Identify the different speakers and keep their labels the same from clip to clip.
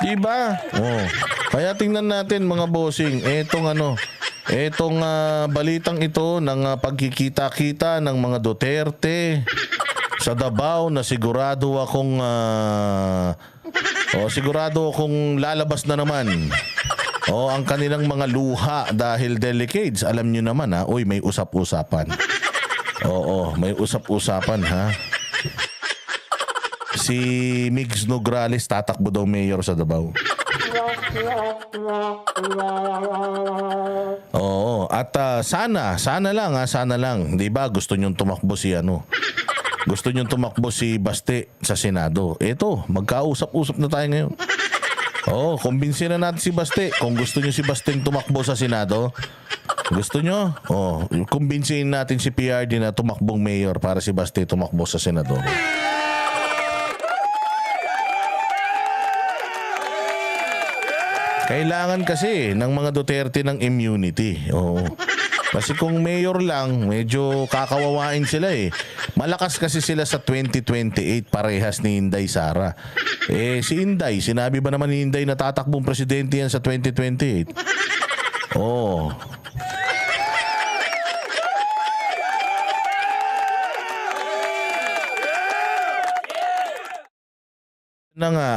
Speaker 1: Diba? Oh. Kaya tingnan natin mga bossing, etong balitang ito ng pagkikita-kita ng mga Duterte sa Davao na sigurado akong lalabas na naman. Ang kanilang mga luha dahil decades. Alam nyo naman uy, may usap-usapan. Oo, may usap-usapan Si Migs Nograles tatakbo daw mayor sa Davao. Oo, at sana lang, 'di ba? Gusto niyong tumakbo si Baste sa Senado. Ito, magkausap-usap na tayo ngayon. Kumbinsin na natin si Baste. Kung gusto niyo si Basteng tumakbo sa Senado, gusto nyo? Kumbinsin natin si PRD na tumakbong mayor para si Baste tumakbo sa Senado. Kailangan kasi ng mga Duterte ng immunity. Kasi kung mayor lang, medyo kakawawain sila Malakas kasi sila sa 2028 parehas ni Inday Sara. Si Inday, sinabi ba naman ni Inday na tatakbong presidente yan sa 2028?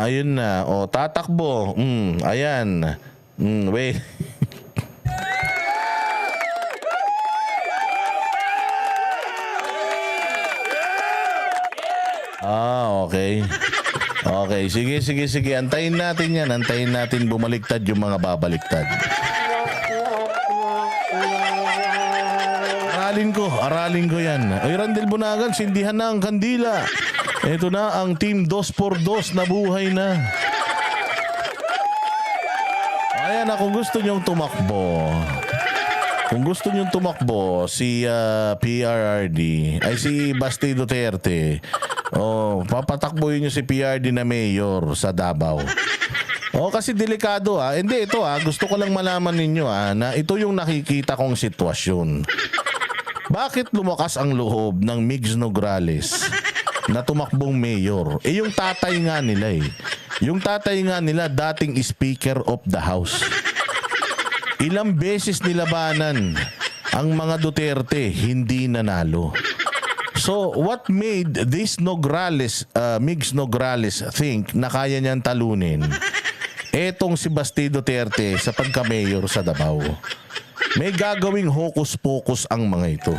Speaker 1: Ayun na. Tatakbo. Ayan. Wait. Okay. Okay, sige. Antayin natin yan. Antayin natin bumaliktad yung mga babaliktad. Aralin ko yan. Ay, Randel Bunagan, sindihan na ang kandila. Ito na ang team 2x2 na buhay na. Ayan na, kung gusto nyong tumakbo, si PRRD, ay si Basti Duterte, papatakbuhin nyo si PRD na mayor sa Davao. Kasi delikado Hindi, ito gusto ko lang malaman ninyo na ito yung nakikita kong sitwasyon. Bakit lumakas ang loob ng Migs Nograles na tumakbong mayor? Yung tatay nga nila Yung tatay nga nila dating Speaker of the House. Ilang beses nilabanan ang mga Duterte, hindi nanalo. So, what made this Migs Nograles think na kaya niyang talunin etong si Basti Duterte sa pagka-mayor sa Davao? May gagawing hocus-pocus ang mga ito.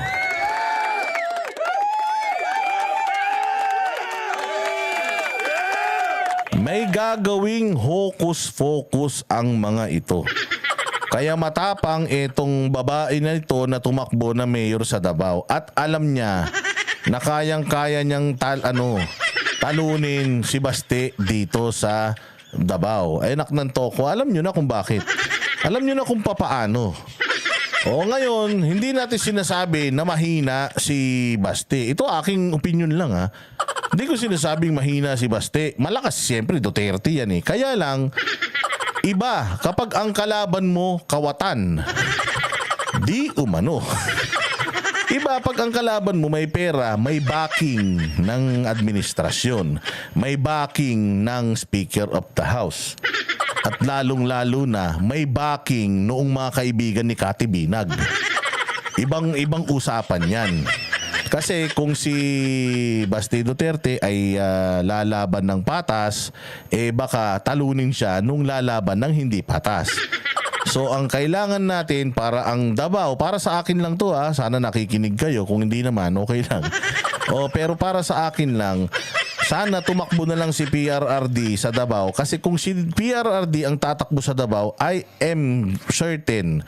Speaker 1: May gagawing hocus-pocus ang mga ito. Kaya matapang itong babae na ito na tumakbo na mayor sa Davao at alam niya na kayang-kaya niyang talunin si Baste dito sa Davao. Ay ng toko, alam niyo na kung bakit. Alam niyo na kung papaano. Ngayon, hindi natin sinasabi na mahina si Baste. Ito aking opinion lang Hindi ko sinasabing mahina si Baste. Malakas siyempre, Duterte yan Kaya lang, iba kapag ang kalaban mo kawatan. Di umano. Iba pag ang kalaban mo may pera, may backing ng administrasyon, may backing ng Speaker of the House. At lalong-lalo na may backing noong mga kaibigan ni Kati Binag. Ibang usapan yan. Kasi kung si Basti Duterte ay lalaban ng patas, baka talunin siya nung lalaban ng hindi patas. So ang kailangan natin para ang Davao, para sa akin lang to sana nakikinig kayo, kung hindi naman okay lang. Pero para sa akin lang, sana tumakbo na lang si PRRD sa Davao kasi kung si PRRD ang tatakbo sa Davao, I am certain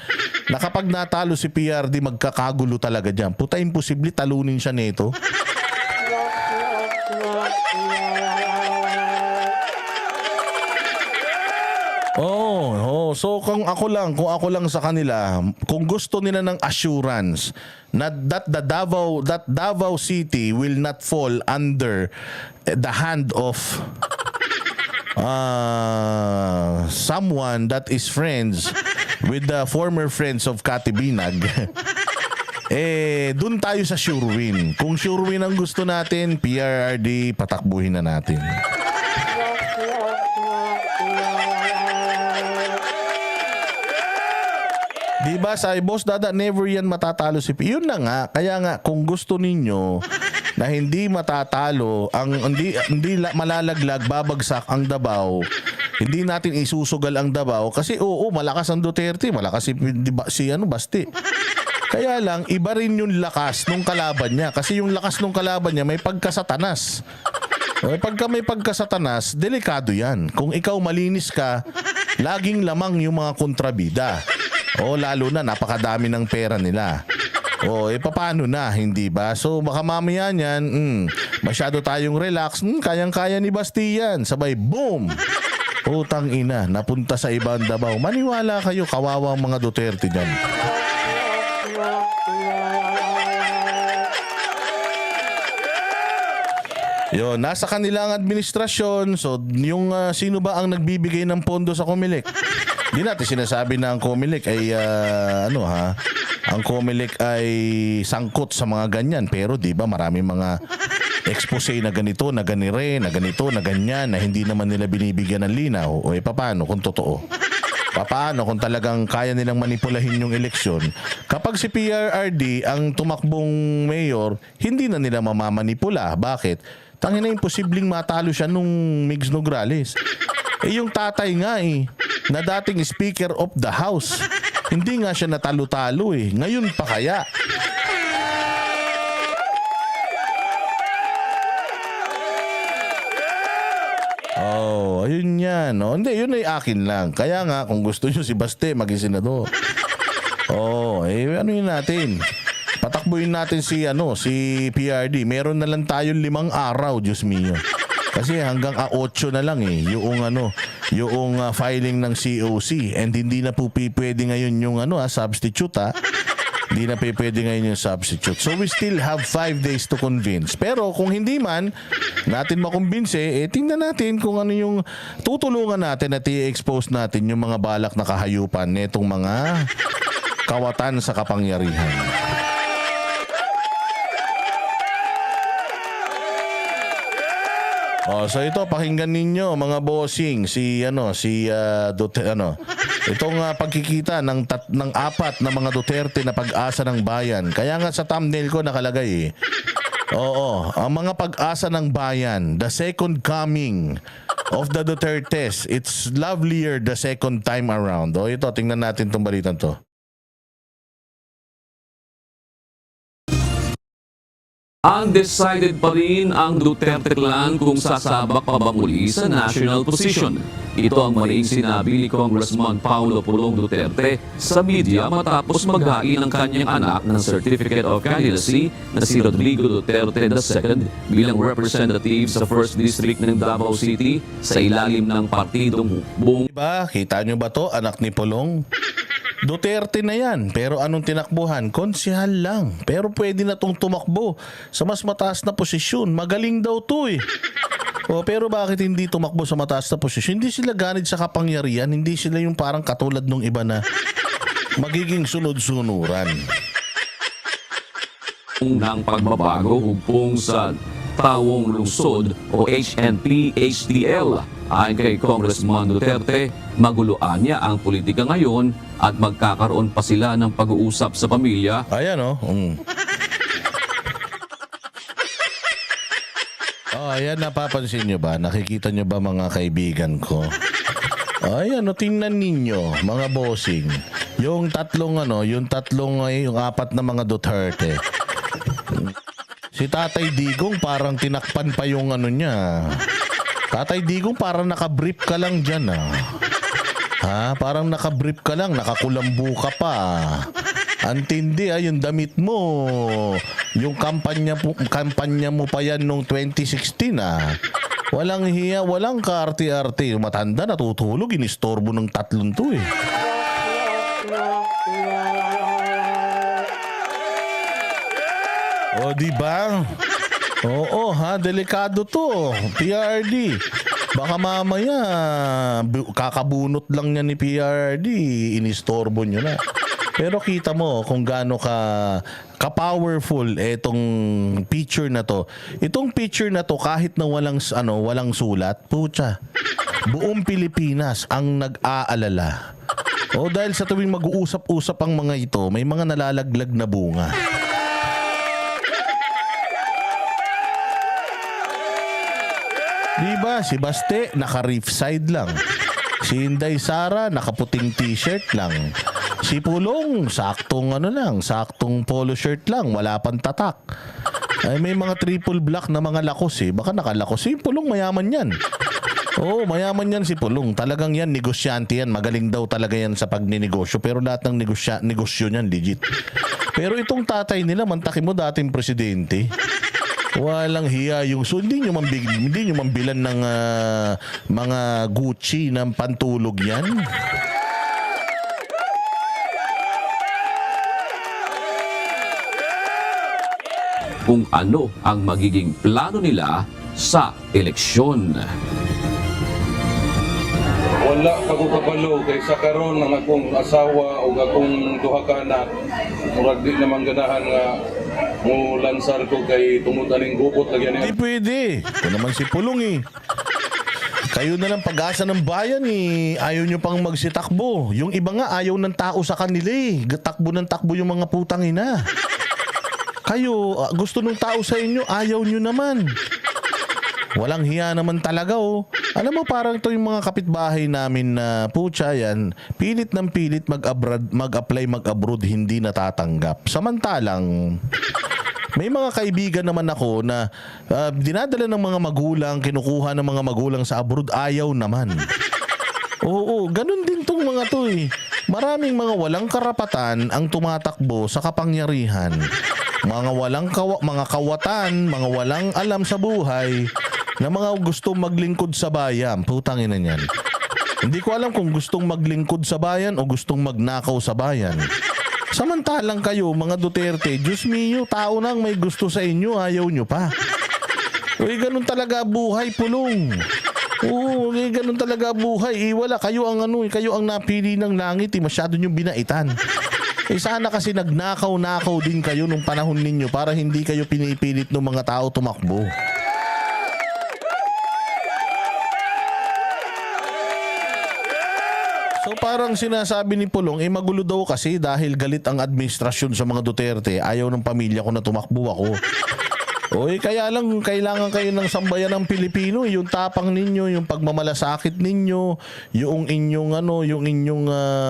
Speaker 1: na kapag natalo si PRRD magkakagulo talaga diyan. Puta, imposible talunin siya nito. So kung ako lang sa kanila, kung gusto nila ng assurance na that Davao City will not fall under the hand of someone that is friends with the former friends of Kati Binag, dun tayo sa sure win. Kung sure win ang gusto natin, PRRD, patakbuhin na natin. Di ba sa Boss Dada, never yan matatalo si P. Yun na nga, kaya nga kung gusto ninyo na hindi matatalo, hindi malalaglag, babagsak ang Davao, hindi natin isusugal ang Davao kasi oo, malakas ang Duterte, malakas si Basti. Kaya lang, iba rin yung lakas nung kalaban niya. Kasi yung lakas nung kalaban niya may pagkasatanas. Pagka may pagkasatanas, delikado yan. Kung ikaw malinis ka, laging lamang yung mga kontrabida. O lalo na, napakadami ng pera nila. O paano na, hindi ba? So baka mamaya niyan, masyado tayong relax, kayang-kaya ni Basti yan. Sabay, boom! Utang ina, napunta sa ibang Davao. Maniwala kayo, kawawang mga Duterte dyan. Yo, nasa kanilang administrasyon. So, yung sino ba ang nagbibigay ng pondo sa Comelec? Hindi natin sinasabi na ang Comelec ay ang Comelec ay sangkot sa mga ganyan. Pero 'di ba, maraming mga expose na ganito, na ganire, na ganito, na ganyan, na hindi naman nila binibigyan ng linaw. O paano kung totoo? Paano kung talagang kaya nilang manipulahin yung eleksyon? Kapag si PRRD ang tumakbong mayor, hindi na nila mamamanipula. Bakit? Tangina, imposibleng matalo siya nung Migs Nograles. Yung tatay nga na dating Speaker of the House, hindi nga siya natalo-talo Ngayon pa kaya? Oh, ayun yan. No? Hindi, yun ay akin lang. Kaya nga, kung gusto nyo si Baste, maging senador. Ano yun natin? Patakbuhin natin si PRD. Meron na lang tayo 5 araw, Diyos mio. Kasi hanggang 8 na lang yung filing ng COC. And hindi na po pwede ngayon yung substitute Hindi na pwede ngayon yung substitute. So we still have 5 days to convince. Pero kung hindi man natin makumbinse, tingnan natin kung ano yung tutulungan natin at i-expose natin yung mga balak na kahayupan nitong mga kawatan sa kapangyarihan. So ito, pakinggan ninyo mga bossing itong pagkikita ng 4 na mga Duterte na pag-asa ng bayan. Kaya nga sa thumbnail ko nakalagay ang mga pag-asa ng bayan, the second coming of the Dutertes. It's lovelier the second time around. Ito, tingnan natin tong balitan to.
Speaker 2: Undecided pa rin ang Duterte clan kung sasabak pa ba muli sa national position. Ito ang maling sinabi ni Congressman Paulo Pulong Duterte sa media matapos maghain ang kanyang anak ng Certificate of Candidacy na si Rodrigo Duterte II bilang representative sa 1st District ng Davao City sa ilalim ng partidong buong.
Speaker 1: Diba? Kita nyo ba to, anak ni Pulong? Duterte na yan. Pero anong tinakbuhan? Konsehal lang. Pero pwede na tong tumakbo sa mas mataas na posisyon. Magaling daw to pero bakit hindi tumakbo sa mataas na posisyon? Hindi sila ganid sa kapangyarihan. Hindi sila yung parang katulad nung iba na magiging sunod-sunuran.
Speaker 2: Ng pagbabago hugpong sa Tawong Lungsod o HNP-HTL. Ayon kay Congressman Duterte, maguluan niya ang politika ngayon at magkakaroon pa sila ng pag-uusap sa pamilya.
Speaker 1: Ayan ayan, napapansin nyo ba? Nakikita nyo ba mga kaibigan ko? Ayan, tingnan ninyo mga bossing. Yung 4 na mga Duterte. Si Tatay Digong parang tinakpan pa yung niya. Tatay Digong parang nakabrief ka lang dyan parang nakabrief ka lang, nakakulambu ka pa. Antindi yung damit mo. Yung kampanya mo pa yan nung 2016 Walang hiya, walang kaarte-arte. Matanda, natutulog, inistorbo ng 3 to diba? Oo delikado to. PRD. Baka mamaya kakabunot lang niya ni PRD, inistorbo nyo na. Pero kita mo kung gaano ka-powerful itong picture na to. Itong picture na to kahit na walang sulat, pucha. Buong Pilipinas ang nag-aalala. O dahil sa tuwing mag-uusap-usap ang mga ito, may mga nalalaglag na bunga. Diba? Si Baste, naka-reef side lang. Si Inday Sara, nakaputing t-shirt lang. Si Pulong, saktong saktong polo shirt lang, wala pang tatak. Ay may mga triple black na mga lakos eh. Baka nakalakos. Si Pulong mayaman yan. Oo, mayaman yan si Pulong. Talagang yan, negosyante yan. Magaling daw talaga yan sa pagninegosyo. Pero lahat ng negosyo niyan, legit. Pero itong tatay nila, mantakin mo dating presidente. Walang hiya yung so hindi nyo mambilan ng mga Gucci ng pantulog yan.
Speaker 2: Kung ano ang magiging plano nila sa eleksyon.
Speaker 3: Wala ako kabalo kay sa karon ng akong asawa o akong duha ka anak murag di naman ganahan nga mo lansar ko kay tungod aning gupot lagyan
Speaker 1: Hindi
Speaker 3: niya.
Speaker 1: pwede. Ito naman si Pulong eh. Kayo na lang pag-asa ng bayan eh. Ayaw nyo pang magsitakbo. Yung iba nga ayaw ng tao sa kanila eh. Takbo ng takbo yung mga putang ina. Kayo, gusto ng tao sa inyo, ayaw nyo naman. Walang hiya naman talaga oh. Alam mo parang ito yung mga kapitbahay namin na putya yan, pilit ng pilit mag-apply mag-abroad, hindi natatanggap. Samantalang may mga kaibigan naman ako na dinadala ng mga magulang, kinukuha ng mga magulang sa abroad, ayaw naman. Oo, ganun din tong mga to eh. Maraming mga walang karapatan ang tumatakbo sa kapangyarihan. Mga mga kawatan, mga walang alam sa buhay na mga gustong maglingkod sa bayan. Putang ina niyan. Hindi ko alam kung gustong maglingkod sa bayan o gustong magnakaw sa bayan. Samantalang kayo, mga Duterte, Diyos mio, tao nang may gusto sa inyo, ayaw nyo pa. Uy, ganun talaga buhay, Pulong. Oo, ganun talaga buhay. Wala, kayo ang kayo ang napili ng langit, masyado nyo binaitan. Sana kasi nagnakaw-nakaw din kayo nung panahon ninyo para hindi kayo pinipilit ng mga tao tumakbo. So parang sinasabi ni Pulong, magulo daw kasi dahil galit ang administrasyon sa mga Duterte. Ayaw ng pamilya ko na tumakbo ako. Oy, kaya lang kailangan kayo ng sambayan ng Pilipino, yung tapang ninyo, yung pagmamalasakit ninyo, yung inyong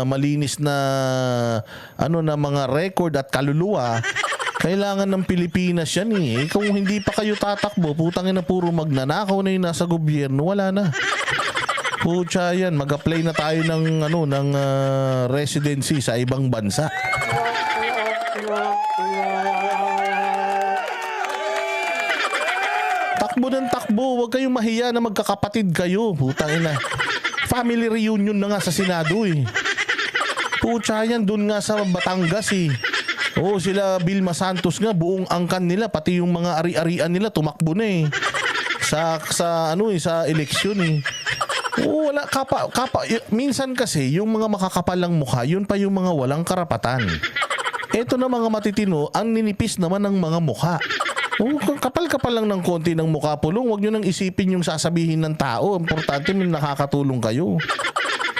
Speaker 1: malinis na na mga record at kaluluwa. Kailangan ng Pilipinas yan eh. Kung hindi pa kayo tatakbo, putangin na puro magnanakaw na yung nasa gobyerno, wala na. Pucha yan, mag-apply na tayo ng residency sa ibang bansa. Takbo ng takbo, huwag kayong mahiya na magkakapatid kayo. Putang ina. Family reunion na nga sa Senado eh. Pucha yan, dun nga sa Batangas eh. Oo, sila Vilma Santos nga, buong angkan nila, pati yung mga ari-arian nila tumakbo na eh. Sa eleksyon eh. Oo, wala minsan kasi yung mga makakapalang mukha, yun pa yung mga walang karapatan. Eto na mga matitino, ang ninipis naman ng mga mukha. Oh, kapal-kapal lang ng konti ng mukha, Pulong. Huwag nyo nang isipin yung sasabihin ng tao. Importante may nakakatulong kayo.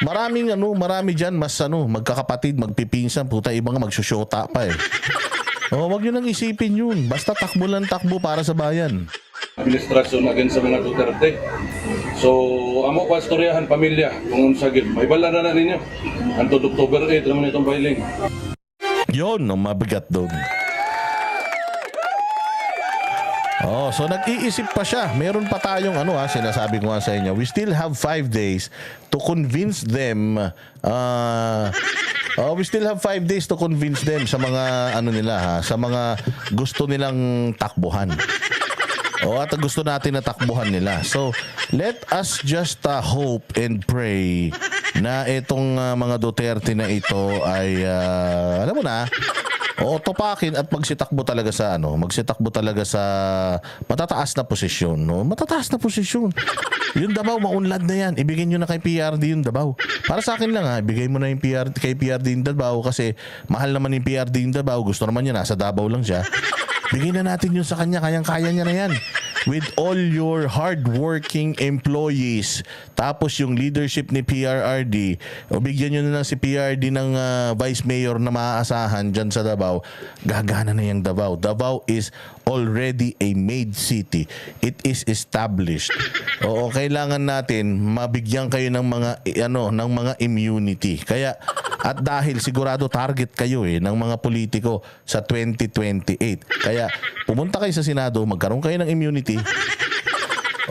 Speaker 1: Marami dyan mas magkakapatid, magpipinsan, puta, ibang magsusyota pa eh. Oh, huwag nyo nang isipin yun. Basta takbo lang takbo para sa bayan.
Speaker 3: Administrasyon agin sa mga Duterte. So, amo pastoryahan pamilya kung sagid. May bala na ninyo. Anto October 8 naman itong filing.
Speaker 1: Yun, ang mabigat doon. Oh, so nag-iisip pa siya. Meron pa tayong sinasabi ko nga sa inyo. We still have 5 days to convince them. We still have 5 days to convince them sa mga sa mga gusto nilang takbuhan. At gusto natin na takbuhan nila. So, let us just hope and pray na itong mga Duterte na ito ay topakin at magsitakbo talaga sa matataas na posisyon, no? Matataas na posisyon. Yung Davao maunlad na yan. Ibigay niyo na kay PRD yung Davao. Para sa akin lang ibigay mo na yung kay PRD yung Davao kasi mahal naman yung PRD yung Davao. Gusto naman niya nasa Davao lang siya. Bigay na natin yun sa kanya, kayang-kaya niya na yan. with all your hardworking employees, tapos yung leadership ni PRRD, o bigyan nyo na lang si PRRD ng vice mayor na maaasahan dyan sa Davao, gagana na yung Davao. Davao is already a made city. It is established. Oo, kailangan natin mabigyan kayo ng mga ng mga immunity. Kaya at dahil sigurado target kayo ng mga politiko sa 2028. Kaya pumunta kayo sa Senado, magkaroon kayo ng immunity.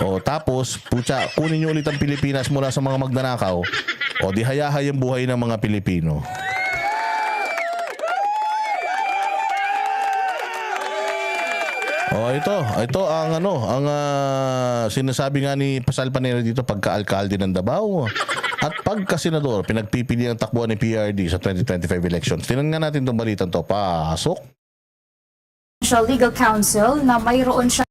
Speaker 1: O tapos, pucha, kunin nyo ulit ang Pilipinas mula sa mga magnanakaw. O di hayahay ang buhay ng mga Pilipino. Oh, ito ang sinasabi nga ni Pasal Panelo dito pagka-alkalde ng Davao at pagka-senador, pinagpipili ang takbuhan ni PRD sa 2025 elections. Tingnan nga natin itong balitang to. Pasok.
Speaker 4: Legal Counsel na mayroon siya.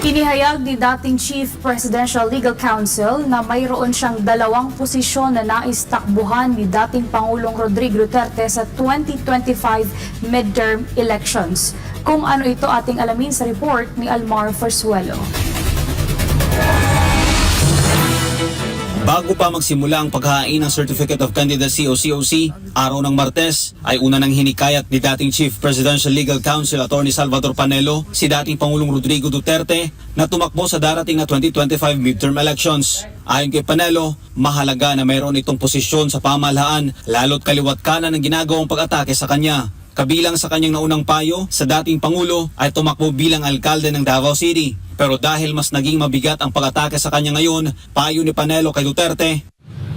Speaker 4: Inihayag ni dating Chief Presidential Legal Counsel na mayroon siyang 2 posisyon na nais takbuhan ni dating Pangulong Rodrigo Duterte sa 2025 midterm elections. Kung ano ito ating alamin sa report ni Almar Farsuelo.
Speaker 5: Bago pa magsimula ang paghahain ng Certificate of Candidacy o COC, araw ng Martes ay una nang hinikayat ni dating Chief Presidential Legal Counsel Attorney Salvador Panelo si dating Pangulong Rodrigo Duterte na tumakbo sa darating na 2025 midterm elections. Ayon kay Panelo, mahalaga na mayroon itong posisyon sa pamahalaan lalo't kaliwat kanan ng ginagawang pag-atake sa kanya. Kabilang sa kanyang naunang payo sa dating Pangulo ay tumakbo bilang alkalde ng Davao City. Pero dahil mas naging mabigat ang pag-atake sa kanya ngayon, payo ni Panelo kay Duterte.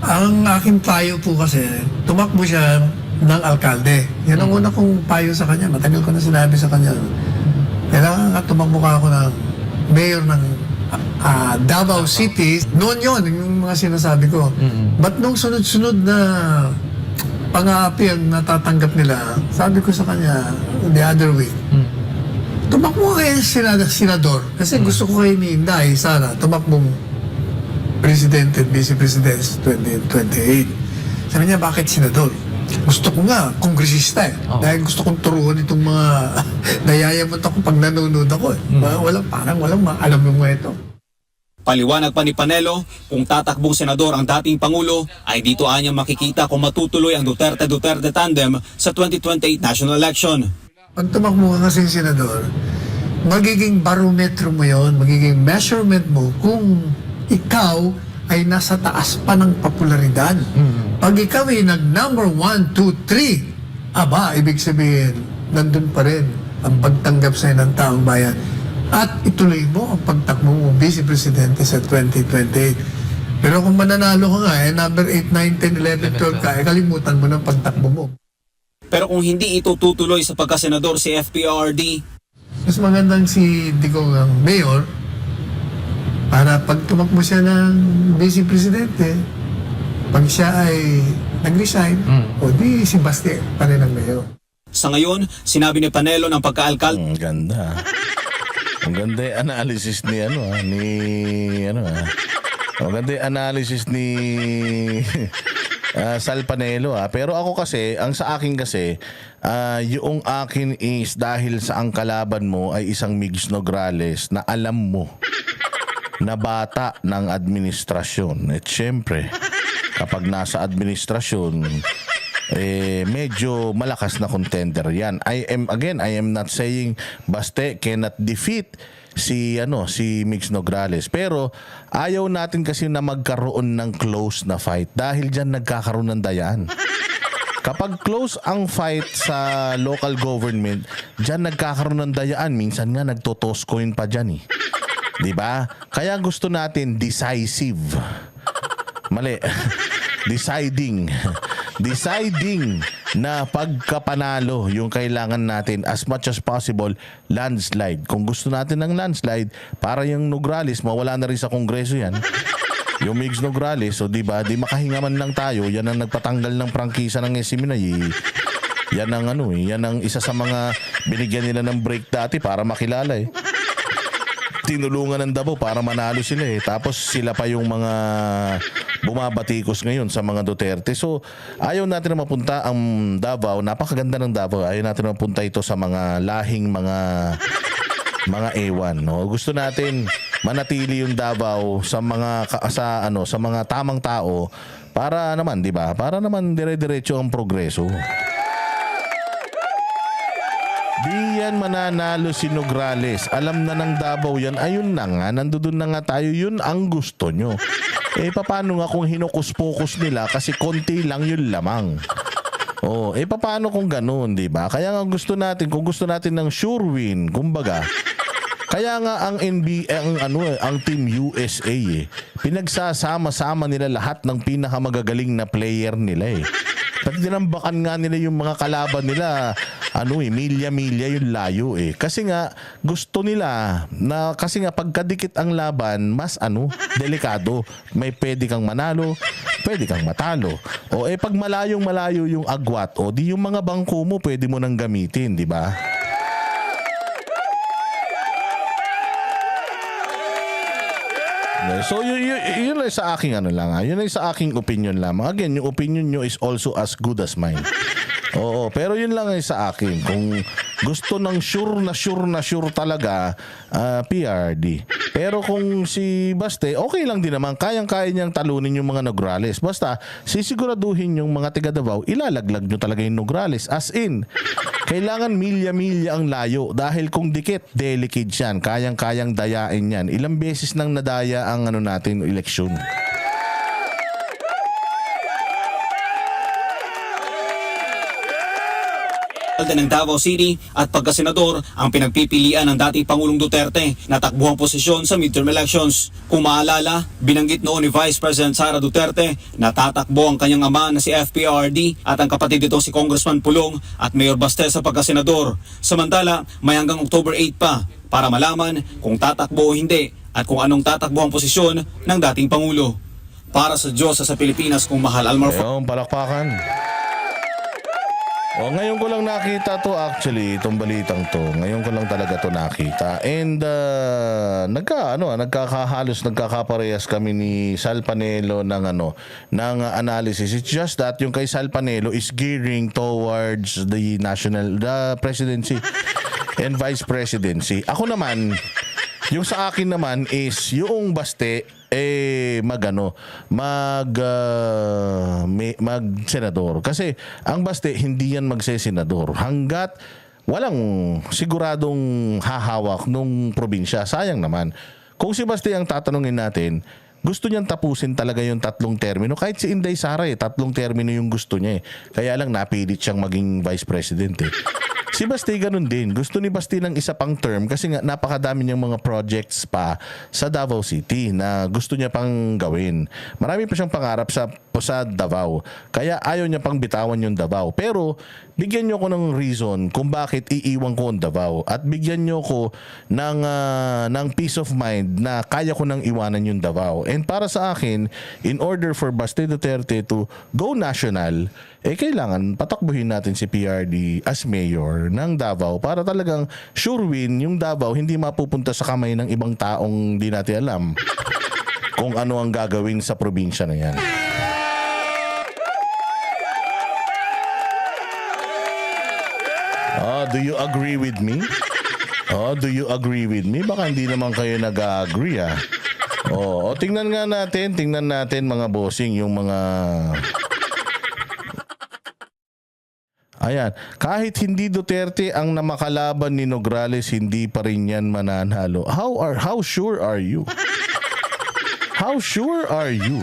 Speaker 6: Ang aking payo po kasi, tumakbo siya ng alkalde. Yan ang una kong payo sa kanya. Matagal ko na sinabi sa kanya. Kailangan tumakbo ka ako ng mayor ng Davao City. Noon yun, yung mga sinasabi ko. But nung sunod-sunod na pang-aapi ang natatanggap nila, sabi ko sa kanya the other week, tumakbo kayo senador. Kasi gusto ko kayo ni Inday, sana, tumakbong presidente at vice-president 2028. Sabi niya, bakit senador? Gusto ko nga, kongresista Dahil gusto kong turuan itong mga nayayamot ako pag nanonood ako. Parang walang alam mo nga ito.
Speaker 5: Paliwanag pa ni Panelo, kung tatakbong senador ang dating Pangulo, ay dito anya makikita kung matutuloy ang Duterte-Duterte tandem sa 2028 national election.
Speaker 6: Pag tumakbo ka kasing senador, magiging barometro mo yon, magiging measurement mo kung ikaw ay nasa taas pa ng popularidad. Pag ikaw ay nag-number 1, 2, 3, ibig sabihin, nandun pa rin ang pagtanggap sa'yo ng taong bayan. At ituloy mo ang pagtakbo mo Vice Presidente sa 2028. Pero kung mananalo ka nga, number 8, 9, 10, 11, 12 ka, kalimutan mo ng pagtakbo mo.
Speaker 5: Pero kung hindi ito tutuloy sa pagkasenador si FPRD,
Speaker 6: mas magandang si Digong ang mayor para pag tumakbo siya ng Vice Presidente, pag siya ay nag-resign, o di si Baste pa rin ang mayor.
Speaker 5: Sa ngayon, sinabi ni Panelo ng pagkaalkalde.
Speaker 1: Ang ganda. Ang ganda yung analysis ni Ang ganda yung analysis ni Sal Panelo Pero ako kasi, ang sa akin kasi, yung akin is dahil sa ang kalaban mo ay isang Migs Nograles na alam mo na bata ng administrasyon. At syempre, kapag nasa administrasyon, medyo malakas na contender yan. I am not saying Baste cannot defeat si Migs Nograles, pero ayaw natin kasi na magkaroon ng close na fight dahil diyan nagkakaroon ng dayaan. Kapag close ang fight sa local government, diyan nagkakaroon ng dayaan. Minsan nga nagtotoss coin pa diyan 'Di ba? Kaya gusto natin decisive. Mali. Deciding na pagkapanalo yung kailangan natin as much as possible, landslide. Kung gusto natin ng landslide, para yung Nograles, mawala na rin sa Kongreso yan. Yung Migs Nograles, so di ba, di makahinga man lang tayo, yan ang nagpatanggal ng prangkisa ng Seminay. Yan ang isa sa mga binigyan nila ng break dati para makilala Tinulungan ng Davao para manalo sila Tapos sila pa yung mga bumabatikos ngayon sa mga Duterte. So, ayaw natin na mapunta ang Davao. Napakaganda ng Davao. Ayaw natin na mapunta ito sa mga lahing mga mga ewan, no? Gusto natin manatili yung Davao sa mga sa mga tamang tao para naman, 'di ba? Para naman dire-diretso ang progreso. Di yan mananalo si Nograles. Alam na ng Davao yan. Ayun na nga, nandoon na nga tayo. Yun ang gusto nyo. Paano nga kung hinukus-pokus nila kasi konti lang yun lamang. Paano kung ganun, di ba? Kaya nga gusto natin, kung gusto natin ng sure win, kumbaga, kaya nga ang ang Team USA pinagsasama-sama nila lahat ng pinakamagagaling na player nila Pag dinambakan nga nila yung mga kalaban nila, milya-milya yung layo Kasi nga, gusto nila na, kasi nga pagkadikit ang laban, mas delikado. May pwede kang manalo, pwede kang matalo. Pag malayong-malayo yung agwat, di yung mga bangko mo pwede mo nang gamitin, di ba? So yun ay sa aking yun ay sa aking opinion lamang. Again, yung opinion nyo is also as good as mine. Pero yun lang ay sa akin. Kung gusto ng sure talaga, PRD. Pero kung si Baste, okay lang din naman. Kayang-kaya niyang talunin yung mga Nograles. Basta, sisiguraduhin yung mga tiga Davao, ilalaglag nyo talaga yung Nograles. As in, kailangan milya-milya ang layo. Dahil kung dikit, delicate yan. Kayang-kayang dayain yan. Ilang beses nang nadaya ang natin, eleksyon.
Speaker 5: ng Davao City at pagkasenador ang pinagpipilian ng dating Pangulong Duterte na takbuhang posisyon sa midterm elections. Kung maalala, binanggit noon ni Vice President Sara Duterte na tatakbo ang kanyang ama na si FPRD at ang kapatid nito si Congressman Pulong at Mayor Baste sa pagkasenador. Samantala, may hanggang October 8 pa para malaman kung tatakbo o hindi at kung anong tatakbo ang posisyon ng dating Pangulo. Para sa Diyos sa Pilipinas kung mahal Almar.
Speaker 1: Ayun, palakpakan. Ngayon ko lang nakita to actually, itong balitang to. Ngayon ko lang talaga to nakita. And nagkakaparehas kami ni Sal Panelo ng analysis. It's just that yung kay Sal Panelo is gearing towards the presidency and vice presidency. Ako naman, yung sa akin naman is yung Baste mag-senador. Kasi ang Baste hindi yan magse-senador hanggat walang siguradong hahawak nung probinsya. Sayang naman. Kung si Baste ang tatanungin natin, gusto niyang tapusin talaga yung 3 termino. Kahit si Inday Sara 3 termino yung gusto niya Kaya lang napilit siyang maging vice president Si Baste ganun din. Gusto ni Baste ng isa pang term kasi nga napakadami niyang mga projects pa sa Davao City na gusto niya pang gawin. Marami pa siyang pangarap sa Davao. Kaya ayaw niya pang bitawan yung Davao. Pero bigyan niyo ko ng reason kung bakit iiwan ko ang Davao at bigyan niyo ko ng peace of mind na kaya ko nang iwanan yung Davao. And para sa akin, in order for Baste Duterte to go national, kailangan patakbuhin natin si PRD as mayor ng Davao para talagang sure win yung Davao hindi mapupunta sa kamay ng ibang taong di natin alam kung ano ang gagawin sa probinsya na yan. Do you agree with me? Do you agree with me? Baka hindi naman kayo nag-agree tingnan natin mga bossing yung mga Ayan, kahit hindi Duterte ang namakalaban ni Nograles, hindi pa rin yan mananalo. How sure are you? How sure are you?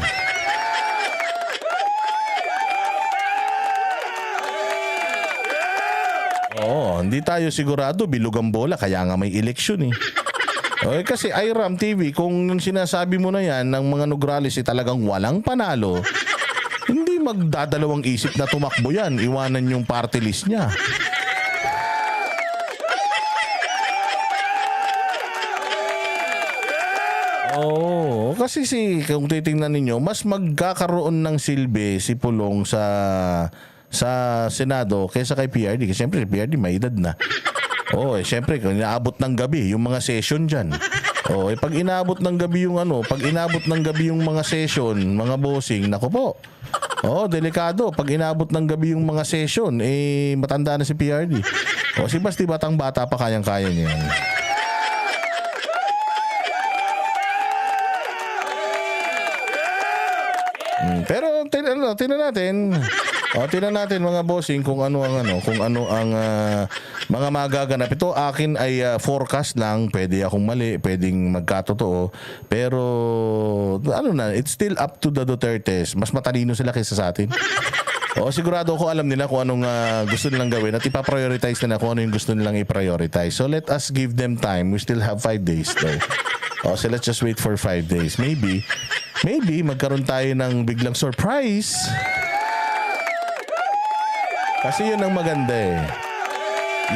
Speaker 1: Hindi tayo sigurado, bilog ang bola, kaya nga may eleksyon kasi IRAM TV, kung sinasabi mo na yan ng mga Nograles talagang walang panalo, hindi magdadalawang isip na tumakbo yan. Iwanan yung party list niya. Kasi kung titingnan ninyo, mas magkakaroon ng silbi si Pulong sa Senado kaysa kay PRD. Kasi siyempre si PRD may edad na. Siyempre kung inaabot ng gabi yung mga session dyan. Pag inaabot ng gabi yung mga session, mga bossing, nako po. Delikado. Pag inabot ng gabi yung mga session, matanda na si PRD. Si Basti batang-bata pa kayang-kaya niya yan. Pero tingnan natin. Tingnan natin mga bossing kung ano ang mga magaganap. Ito akin ay forecast lang, pwede akong mali, pwedeng magkatotoo. Pero it's still up to the Dutertes. Mas matalino sila kaysa sa atin. Sigurado ko alam nila kung anong gusto nilang gawin at ipa-prioritize nila kung ano yung gusto nilang i-prioritize. So let us give them time. We still have 5 days though. So let's just wait for 5 days. Maybe magkaroon tayo ng biglang surprise. Kasi yun ang maganda eh.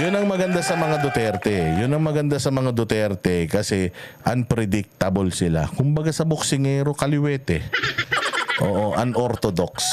Speaker 1: Yun ang maganda sa mga Duterte. Yun ang maganda sa mga Duterte kasi unpredictable sila. Kumbaga sa boksingero, kaliwete. Unorthodox.